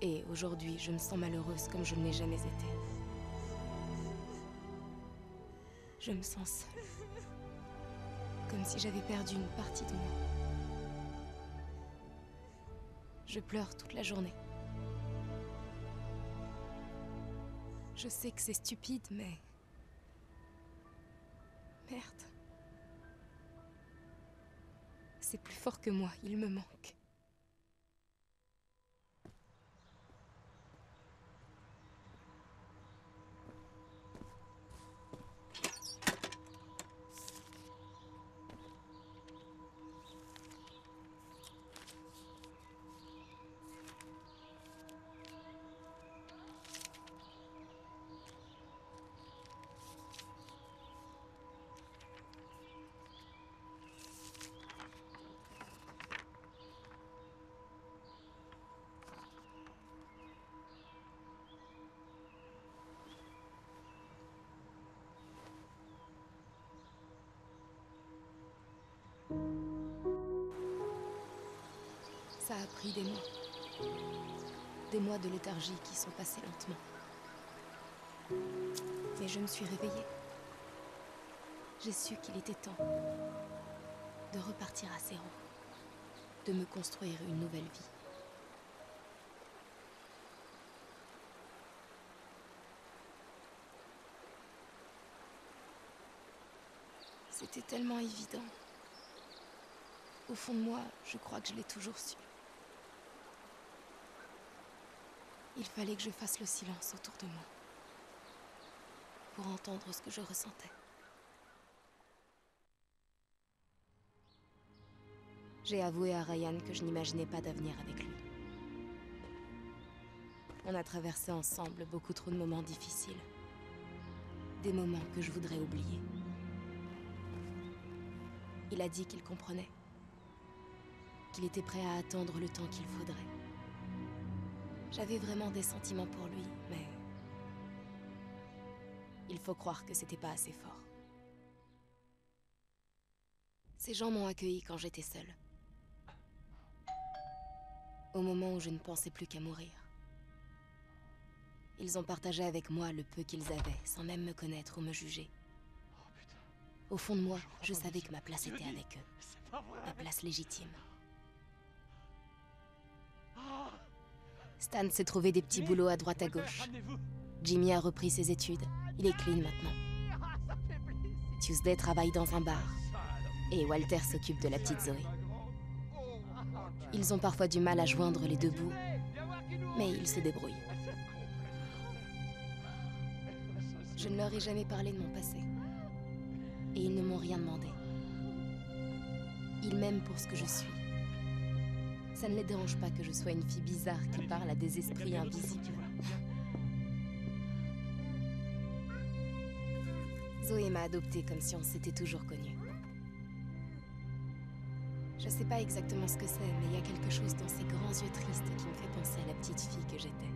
Et aujourd'hui, je me sens malheureuse comme je ne l'ai jamais été. Je me sens seule. Comme si j'avais perdu une partie de moi. Je pleure toute la journée. Je sais que c'est stupide, mais... Merde. C'est plus fort que moi, il me manque. Ça a pris des mois. Des mois de léthargie qui sont passés lentement. Mais je me suis réveillée. J'ai su qu'il était temps de repartir à zéro, de me construire une nouvelle vie. C'était tellement évident. Au fond de moi, je crois que je l'ai toujours su. Il fallait que je fasse le silence autour de moi pour entendre ce que je ressentais. J'ai avoué à Ryan que je n'imaginais pas d'avenir avec lui. On a traversé ensemble beaucoup trop de moments difficiles. Des moments que je voudrais oublier. Il a dit qu'il comprenait. Qu'il était prêt à attendre le temps qu'il faudrait. J'avais vraiment des sentiments pour lui, mais... il faut croire que c'était pas assez fort. Ces gens m'ont accueilli quand j'étais seule. Au moment où je ne pensais plus qu'à mourir. Ils ont partagé avec moi le peu qu'ils avaient, sans même me connaître ou me juger. Au fond de moi, je savais que ma place était avec eux. Ma place légitime. Stan s'est trouvé des petits boulots à droite à gauche. Jimmy a repris ses études. Il est clean maintenant. Tuesday travaille dans un bar. Et Walter s'occupe de la petite Zoé. Ils ont parfois du mal à joindre les deux bouts, mais ils se débrouillent. Je ne leur ai jamais parlé de mon passé. Et ils ne m'ont rien demandé. Ils m'aiment pour ce que je suis. Ça ne les dérange pas que je sois une fille bizarre qui parle à des esprits invisibles. Zoé m'a adoptée comme si on s'était toujours connus. Je sais pas exactement ce que c'est, mais il y a quelque chose dans ses grands yeux tristes qui me fait penser à la petite fille que j'étais.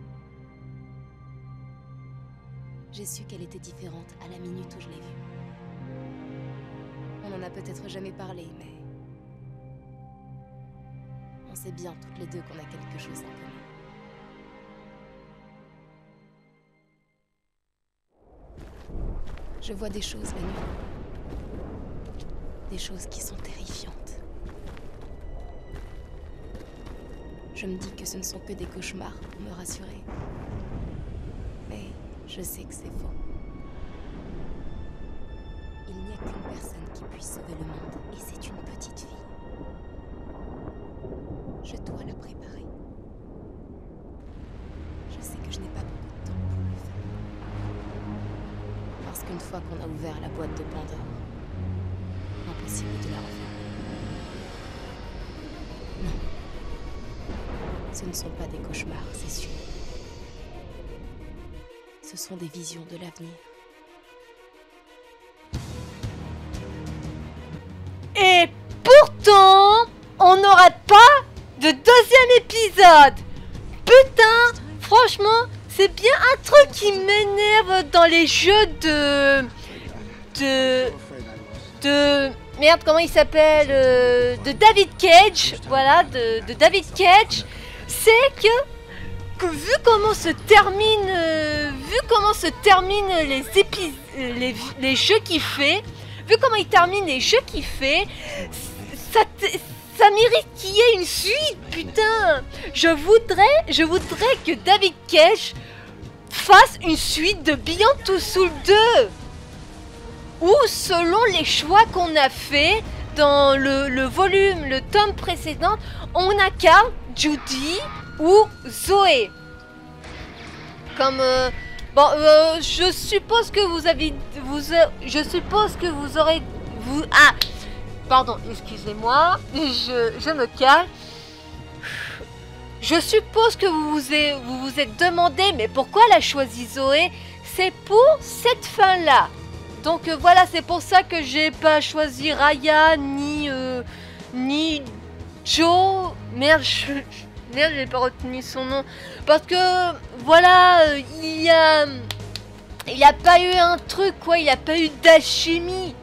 J'ai su qu'elle était différente à la minute où je l'ai vue. On n'en a peut-être jamais parlé, mais... on sait bien toutes les deux qu'on a quelque chose en commun. Je vois des choses la nuit. Des choses qui sont terrifiantes. Je me dis que ce ne sont que des cauchemars pour me rassurer. Mais je sais que c'est faux. Il n'y a qu'une personne qui puisse sauver le monde, et c'est une petite fille. Je dois la préparer. Je sais que je n'ai pas beaucoup de temps pour le faire. Parce qu'une fois qu'on a ouvert la boîte de Pandore, impossible de la refermer. Non. Ce ne sont pas des cauchemars, c'est sûr. Ce sont des visions de l'avenir. Et pourtant, on n'aurait pas de deuxième épisode. Putain, franchement, c'est bien un truc qui m'énerve dans les jeux de merde, comment il s'appelle, de David Cage, voilà, de David Cage, c'est que vu comment se terminent les jeux qu'il fait, vu comment il termine les jeux qu'il fait, ça mérite qu'il y ait une suite, putain. Je voudrais que David Cage fasse une suite de Beyond Two Souls 2. Ou selon les choix qu'on a fait dans le tome précédent, on incarne Judy ou Zoé. Comme je suppose que pardon, excusez-moi, je me calme. Je suppose que vous vous êtes demandé, mais pourquoi elle a choisi Zoé? C'est pour cette fin-là. Donc voilà, c'est pour ça que j'ai pas choisi Ryan ni Joe. Merde, j'ai pas retenu son nom. Parce que voilà, il y a pas eu un truc quoi, il y a pas eu d'alchimie.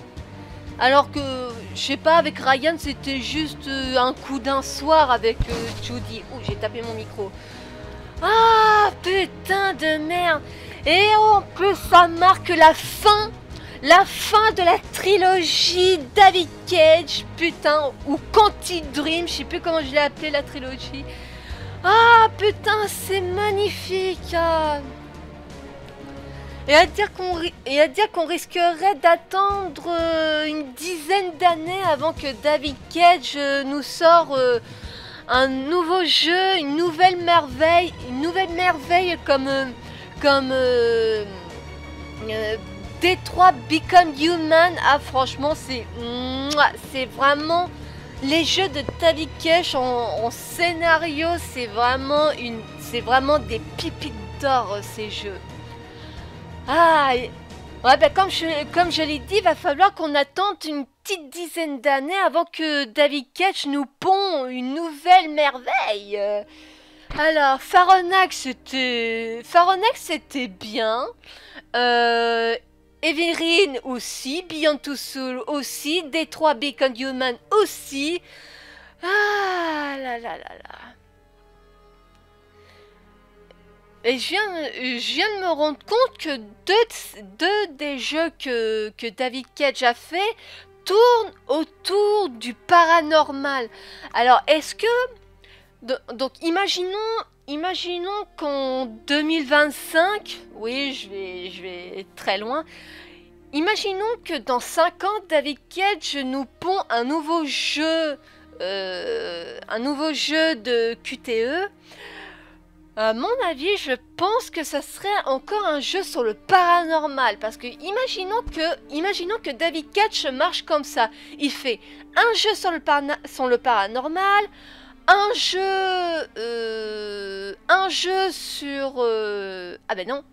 Alors que je sais pas, avec Ryan, c'était juste un coup d'un soir avec Judy. Oh, j'ai tapé mon micro. Ah, putain de merde. Et en plus, ça marque la fin de la trilogie David Cage, putain, ou Quantic Dream, je sais plus comment je l'ai appelé la trilogie. Ah, putain, c'est magnifique. Ah. Et à dire qu'on risquerait d'attendre une dizaine d'années avant que David Cage nous sort un nouveau jeu, une nouvelle merveille comme Detroit Become Human. Ah, franchement, c'est vraiment les jeux de David Cage en scénario, c'est vraiment des pépites d'or ces jeux. Ah, ouais, bah comme je l'ai dit, il va falloir qu'on attende une petite dizaine d'années avant que David Cage nous pond une nouvelle merveille. Alors, Fahrenheit, c'était bien. Heavy Rain aussi, Beyond Two Souls aussi, Detroit Become Human aussi. Ah là là là là. Et je viens de me rendre compte que deux des jeux que David Cage a fait tournent autour du paranormal. Alors, est-ce que... Donc, imaginons qu'en 2025... Oui, je vais très loin. Imaginons que dans 5 ans, David Cage nous pond un nouveau jeu de QTE. À mon avis, je pense que ça serait encore un jeu sur le paranormal. Parce que imaginons que David Cage marche comme ça. Il fait un jeu sur le paranormal, un jeu sur... Ah ben non.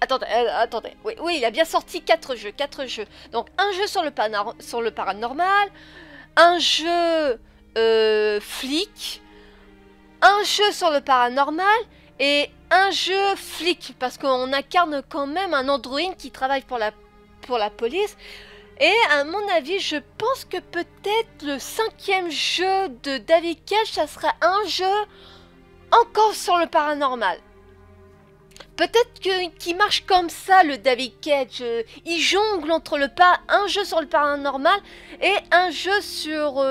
Attendez. Oui, il a bien sorti 4 jeux. Donc un jeu sur le paranormal, un jeu flic, un jeu sur le paranormal et un jeu flic, parce qu'on incarne quand même un androïde qui travaille pour la police. Et à mon avis, je pense que peut-être le 5e jeu de David Cage, ça sera un jeu encore sur le paranormal. Peut-être qu'il marche comme ça, le David Cage. Il jongle entre un jeu sur le paranormal et un jeu sur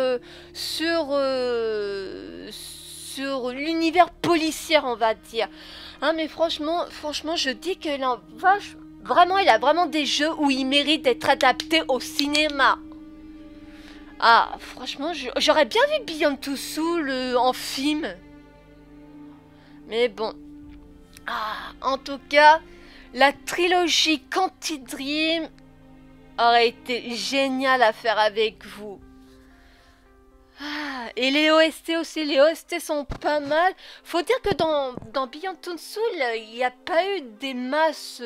l'univers policier, on va dire. Hein, mais franchement, je dis que là, il a vraiment des jeux où il mérite d'être adapté au cinéma. Ah, franchement, j'aurais bien vu Beyond Two Souls en film. Mais bon. Ah, en tout cas, la trilogie Quantic Dream aurait été géniale à faire avec vous. Ah, et les OST aussi, les OST sont pas mal. Faut dire que dans Beyond Two Souls, il n'y a pas eu des masses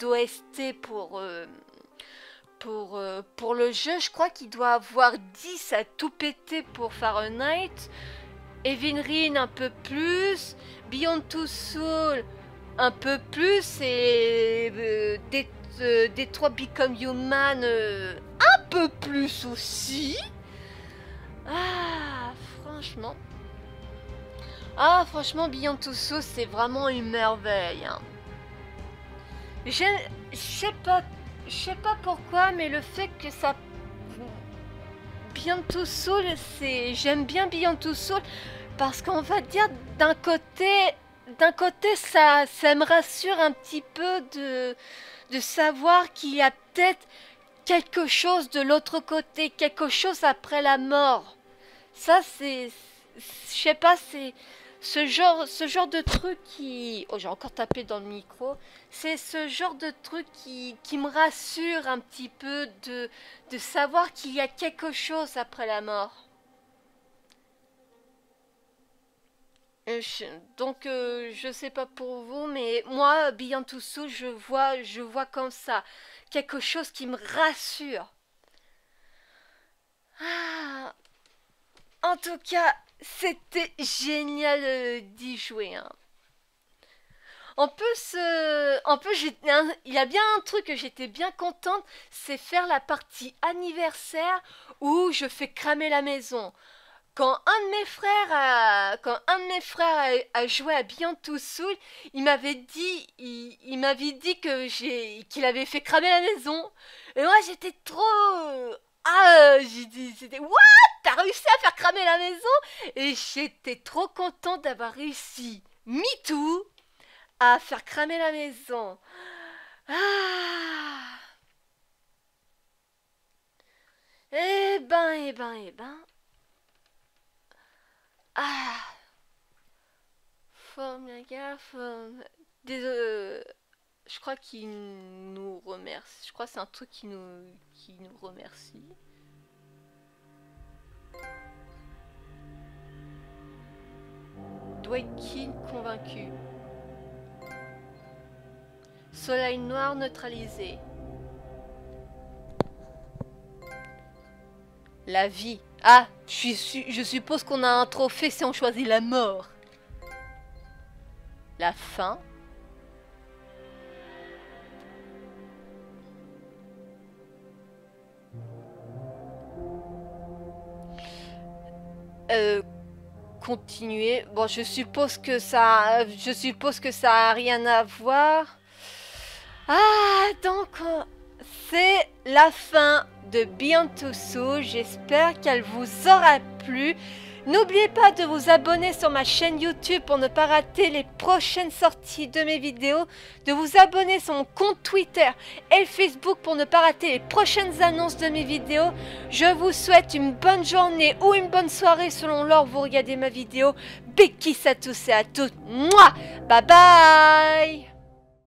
d'OST pour le jeu. Je crois qu'il doit avoir 10 à tout péter pour Fahrenheit. Heavy Rain un peu plus. Beyond Two Souls un peu plus. Et Detroit Become Human un peu plus aussi. Ah, franchement, Beyond Two Souls, c'est vraiment une merveille. Hein. Je sais pas pourquoi, mais le fait que ça... Beyond Two Souls, j'aime bien Beyond Two Souls, parce qu'on va dire, d'un côté, ça me rassure un petit peu de savoir qu'il y a peut-être quelque chose de l'autre côté, quelque chose après la mort. Ça, je sais pas, c'est ce genre de truc qui... Oh, j'ai encore tapé dans le micro. C'est ce genre de truc qui me rassure un petit peu de savoir qu'il y a quelque chose après la mort. Donc, je sais pas pour vous, mais moi, Beyond Two Souls, je vois comme ça. Quelque chose qui me rassure. Ah... En tout cas, c'était génial d'y jouer. Hein. En plus, il y a bien un truc que j'étais bien contente, c'est faire la partie anniversaire où je fais cramer la maison. Quand un de mes frères a joué à Beyond Two Souls, il m'avait dit qu'il avait fait cramer la maison. Et moi j'étais trop... j'ai dit, c'était what? T'as réussi à faire cramer la maison? Et j'étais trop contente d'avoir réussi, me too, à faire cramer la maison. Eh ben. Forme la gaffe. Désolé. Je crois qu'il nous remercie. Je crois que c'est un truc qui nous remercie. Dwayne convaincu. Soleil noir neutralisé. La vie. Ah, je suppose qu'on a un trophée si on choisit la mort. La faim. Continuer. Bon, je suppose que ça a rien à voir. Donc c'est la fin de Beyond Two Souls. J'espère qu'elle vous aura plu. N'oubliez pas de vous abonner sur ma chaîne YouTube pour ne pas rater les prochaines sorties de mes vidéos, de vous abonner sur mon compte Twitter et Facebook pour ne pas rater les prochaines annonces de mes vidéos. Je vous souhaite une bonne journée ou une bonne soirée selon l'heure où vous regardez ma vidéo. Big kiss à tous et à toutes. Mouah, bye bye.